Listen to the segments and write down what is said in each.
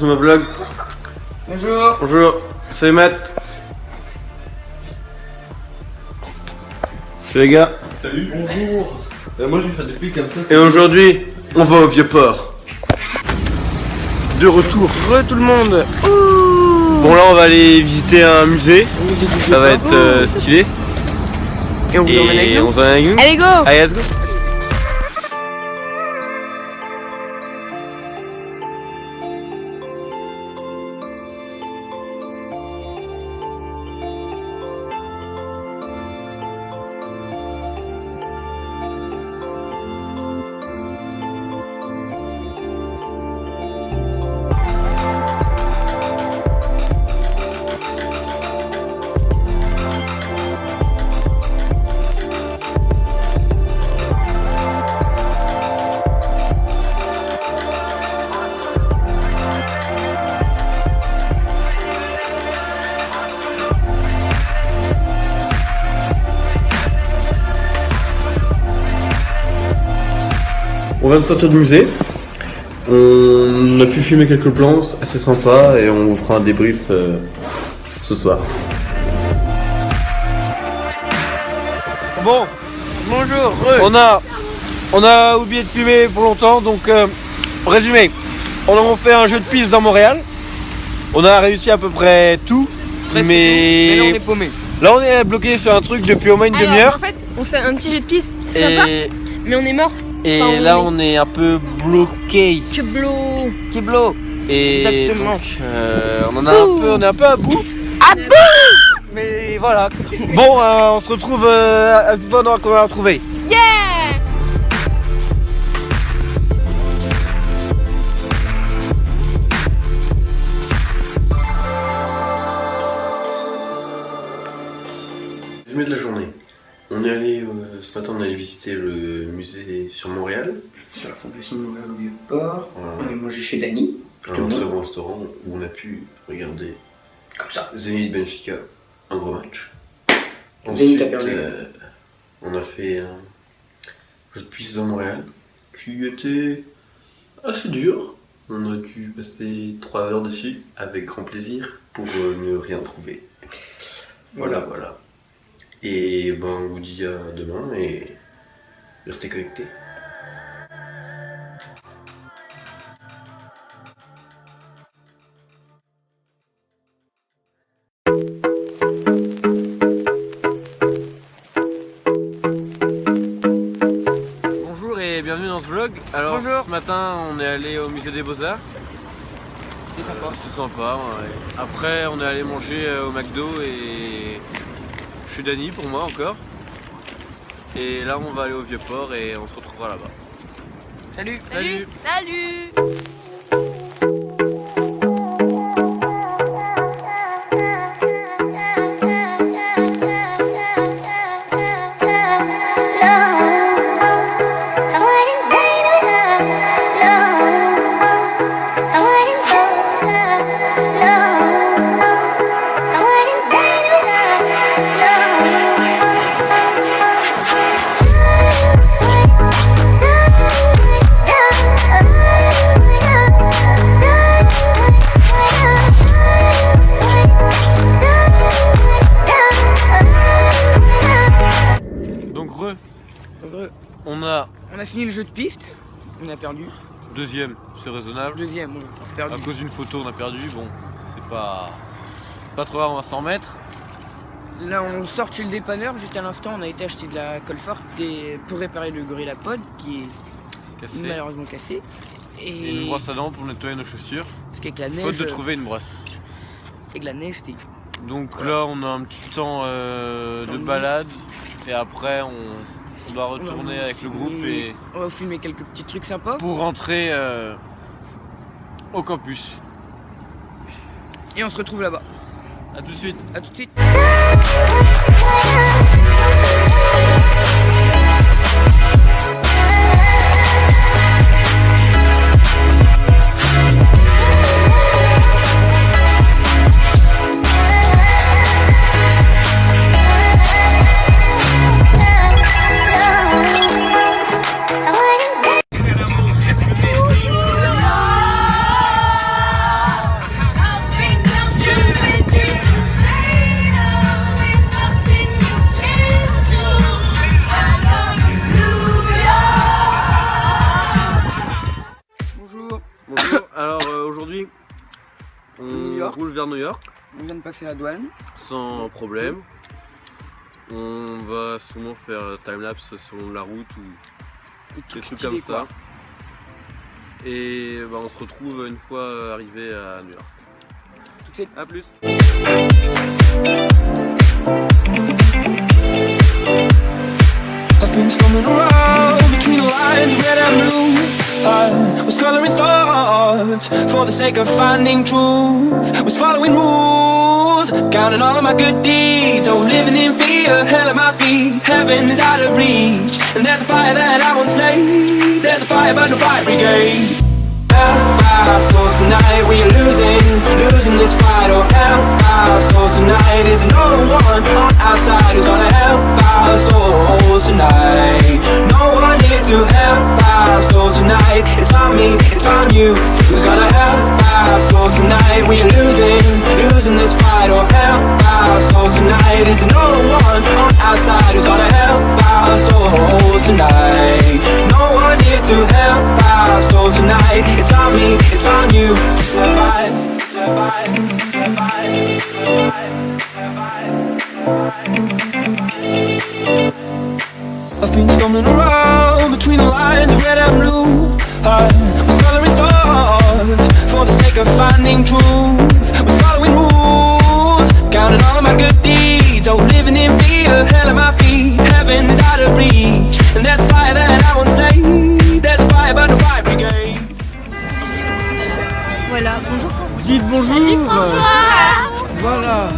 sur mon vlog. Bonjour. Bonjour, salut Matt. Salut les gars. Salut. Bonjour. Moi je vais faire des pics comme ça. Et aujourd'hui, on va au Vieux-Port. De retour. Re tout le monde. Bon là on va aller visiter un musée. Ça va être stylé. Et on vous emmène avec Et nous. on s'en avec nous. Allez go. Allez, let's go. On vient de sortir du musée. On a pu filmer quelques plans assez sympas et on vous fera un débrief ce soir. Bon, Bonjour. on a oublié de filmer pour longtemps, donc résumé, on a fait un jeu de piste dans Montréal. On a réussi à peu près tout, Presque mais tout. Mais là on est paumé. là on est bloqué sur un truc depuis au moins une demi-heure. En fait, on fait un petit jeu de piste sympa, Et, mais on est mort. et Enfin, là on est un peu bloqué. Keblo. Kiblo. Et Exactement. donc, on est un peu à bout. À bout. Mais voilà. Bon, on se retrouve à une fois qu'on va retrouver. Yeah. Résumé de la journée. On est allé ce matin, on est allé visiter le musée sur Montréal. Sur la fondation de Montréal au Vieux-Port. Voilà. On est mangé chez Dany. Un très bon restaurant où on a pu regarder Comme ça. Zénith Benfica, un gros match. Zénith a Ensuite, perdu. on a fait un jeu de piste dans Montréal qui était assez dur. On a dû passer 3 heures dessus avec grand plaisir pour ne rien trouver. Voilà. Et ben on vous dit à demain et restez connectés. Bonjour et bienvenue dans ce vlog. Alors Bonjour. ce matin on est allé au musée des Beaux-Arts. C'était sympa. C'était sympa. Ouais. Après on est allé manger au McDo et chez Dany pour moi encore. Et là on va aller au Vieux-Port et on se retrouvera là-bas. Salut. Salut. Salut. Donc On a fini le jeu de piste. On a perdu. deuxième, c'est raisonnable. Deuxième, on a perdu. À cause d'une photo on a perdu, bon c'est pas trop grave, on va s'en remettre. Là, on sort chez le dépanneur. Jusqu'à l'instant, on a été acheter de la colle forte pour réparer le GorillaPod qui est Cassé. malheureusement cassé. Et une brosse à dents pour nettoyer nos chaussures. Parce qu'avec la Faute neige, de trouver une brosse. avec la neige, c'était Donc Voilà. là on a un petit temps de de balade et après on doit retourner avec le groupe et on va filmer quelques petits trucs sympas. pour rentrer au campus. Et on se retrouve là-bas. A tout de suite. A tout de suite. vers New York. On vient de passer la douane. Sans problème. On va sûrement faire timelapse sur la route ou Et des trucs stylé, comme ça. quoi. Et bah, on se retrouve une fois arrivé à New York. Tout de suite. A plus. I've been stumbling around between the lines of red and blue. I was coloring thoughts for the sake of finding truth. Was following rules, counting all of my good deeds. Oh, living in fear, hell at my feet. Heaven is out of reach, and there's a fire that I won't slay. There's a fire, but no fire brigade. Help our souls tonight, we are losing this fight. Oh, help our souls tonight. Is no one on our side who's gonna help our souls tonight. No one here to help our souls tonight. It's on me, it's on you. Who's gonna help our souls tonight? We are losing this fight. Oh, help our souls tonight. Is no one on our side who's gonna help our souls tonight. No one here to help our souls tonight. It's on me, it's on you to survive, survive, survive, survive, survive. I've been stumbling around between the lines of red and blue. I was coloring thoughts for the sake of finding truth. Was following rules, counting all of my good deeds. Oh, living in fear, hell at my feet. Heaven is out of reach, and there's a fire that I won't slay. There's a fire, but no fire brigade. Voilà, bonjour François. Dites bonjour. Voilà.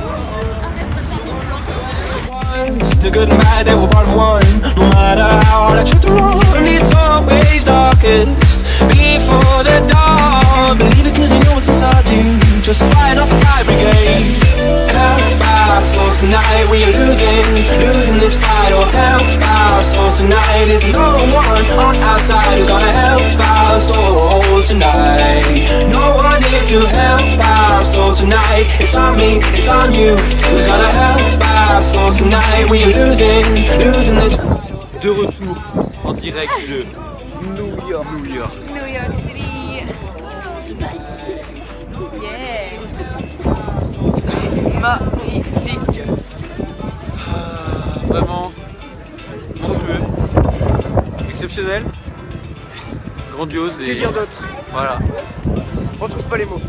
The good and bad, they were part of one. No matter how hard I try to run, it's always darkest before the dawn. Believe it cause you know what's inside you. Just fight up the fire brigade. Help our souls tonight, we are losing this fight. Oh, help our souls tonight. Is no one on our side who's gonna help our souls tonight. No one here to help our souls tonight. It's on me, it's on you. Who's gonna help our souls tonight? We are losing this fight. De retour en direct de New York. New York. New York City. Yeah. Magnifique. Vraiment monstrueux, exceptionnel, grandiose Que et dire d'autre? voilà. On trouve pas les mots.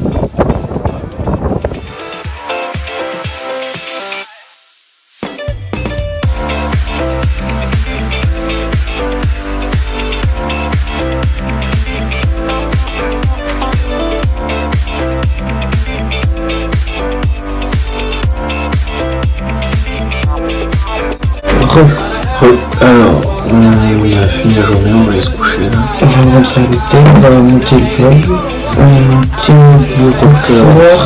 Alors, on a fini la journée, on va aller se coucher là. Je vais rentrer avec toi, on va monter le job. On va monter le roquefort,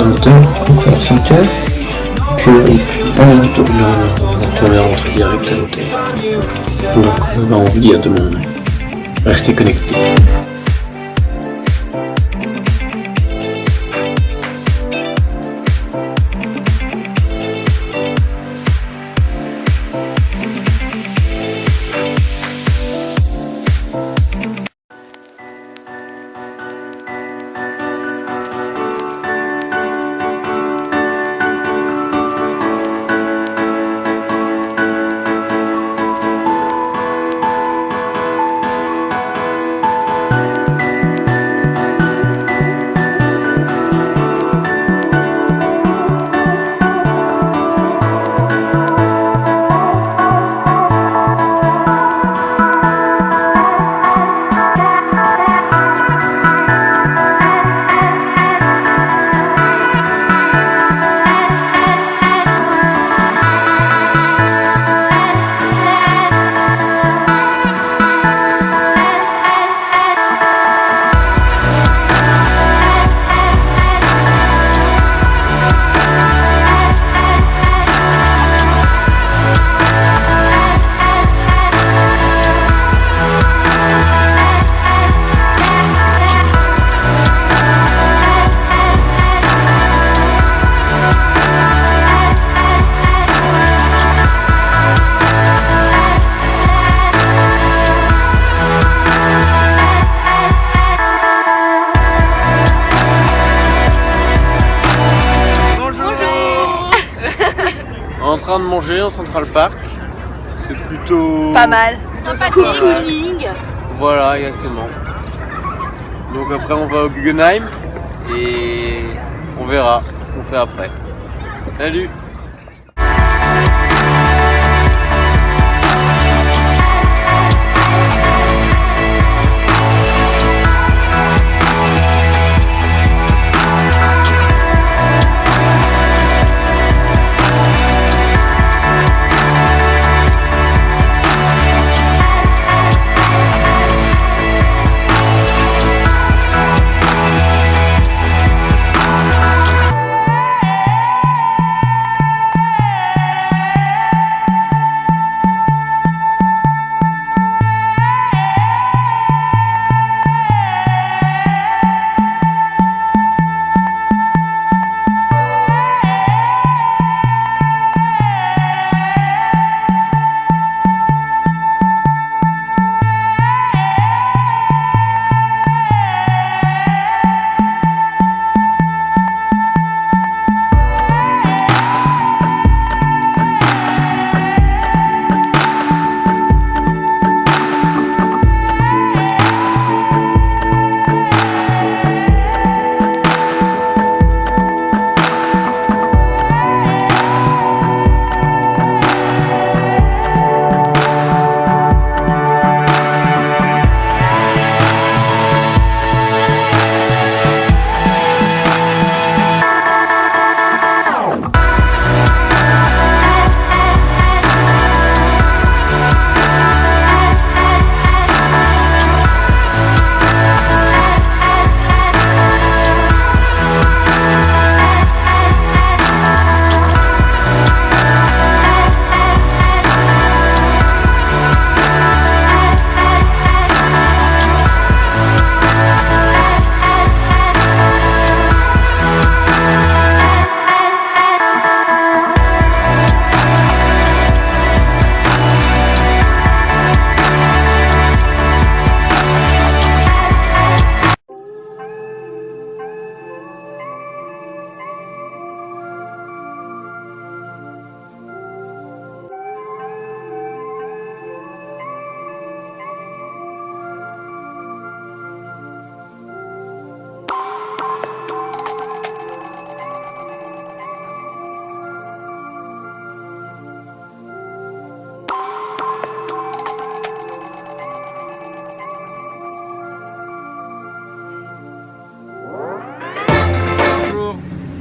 donc faire 5h. Puis on va rentrer direct à l'hôtel. Donc on vous dit à demain. Restez connectés. En train de manger en Central Park. C'est plutôt... Pas mal. Sympathique. Cocooning. Voilà, exactement. Donc après on va au Guggenheim et on verra ce qu'on fait après. Salut!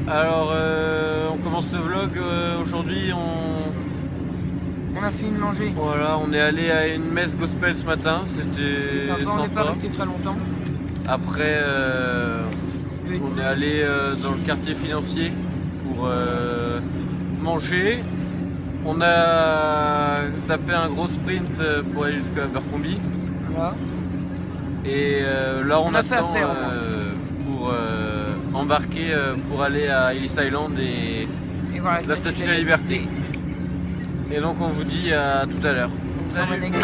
Alors, on commence ce vlog. Aujourd'hui, On a fini de manger. voilà, on est allé à une messe gospel ce matin. C'était Sympa, on n'est pas sympa. resté très longtemps. Après, Oui. on est allé dans le quartier financier pour manger. On a tapé un gros sprint pour aller jusqu'à Abercrombie. Voilà. Et là, on a fait attend affaire, pour embarquer pour aller à Ellis Island et Et voilà, la Statue de la Liberté. Et donc, on vous dit à tout à l'heure. On vous emmène avec nous.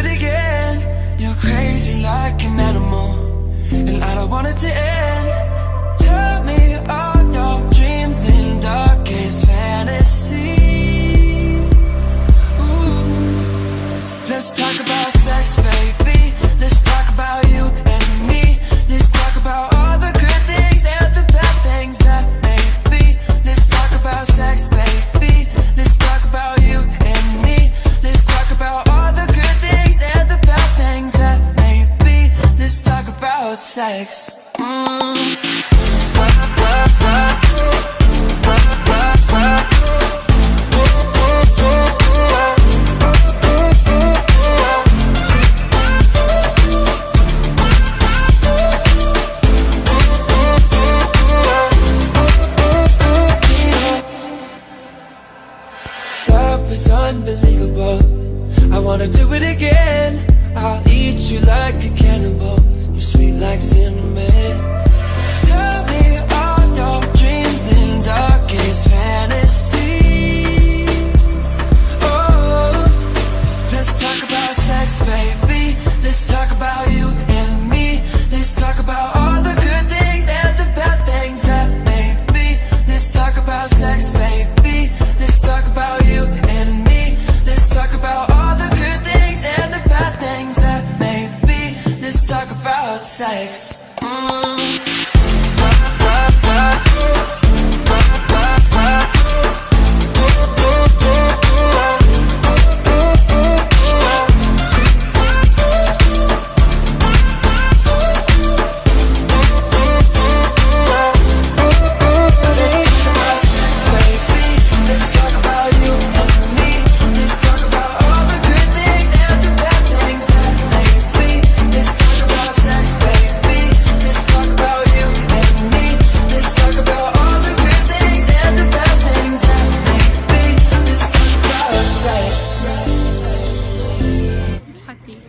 it again. You're crazy like an animal, and I don't want it to end. Tell me all your dreams and darkest fantasies. Ooh. Let's talk about sex, baby. Let's talk about you and me. Let's talk about all the good things and the bad things that may be. Let's talk about sex, baby. Let's talk about you and me. Let's talk about all the good things and the bad things that may be. Let's talk about sex. It's unbelievable. I wanna do it again. I'll eat you like a cannibal. You're sweet like cinnamon. Tell me all your dreams and darkest fantasies. Oh, let's talk about sex, baby. Let's talk about you and me. Let's talk about all the good things and the bad things that may be. Let's talk about sex, baby. Let's talk about you and me. Let's talk about all the good things and the bad things that may be. Let's talk about sex.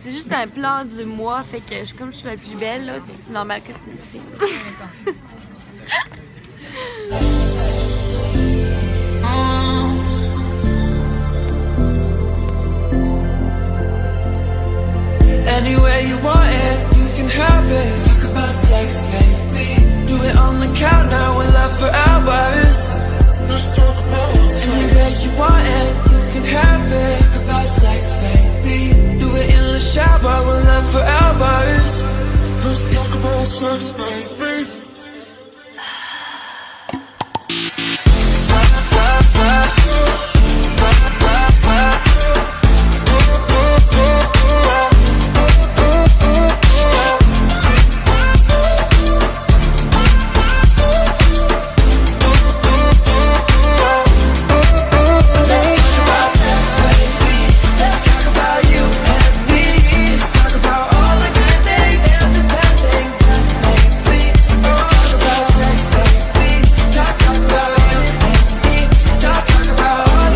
C'est juste un plan du mois, fait que comme je suis la plus belle, là, c'est normal que tu me fais. Anywhere you want it, you can have it. Talk about sex, baby. Do it on the counter, we'll love for hours. Let's talk about sex. Anywhere you want it, you can have it. Talk about sex, baby. Do it in the shower, we'll love for hours. Let's talk about sex, baby. Talk about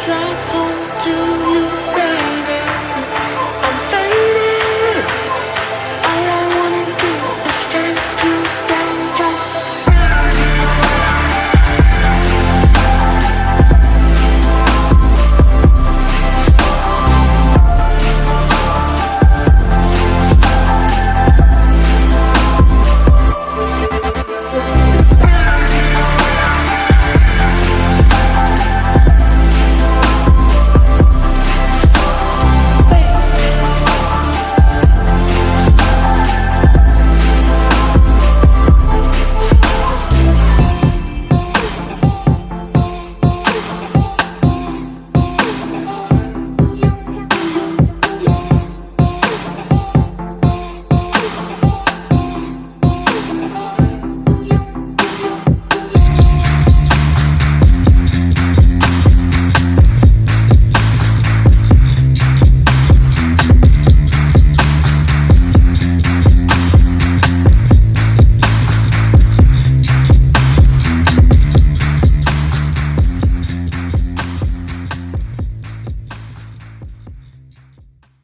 drive home.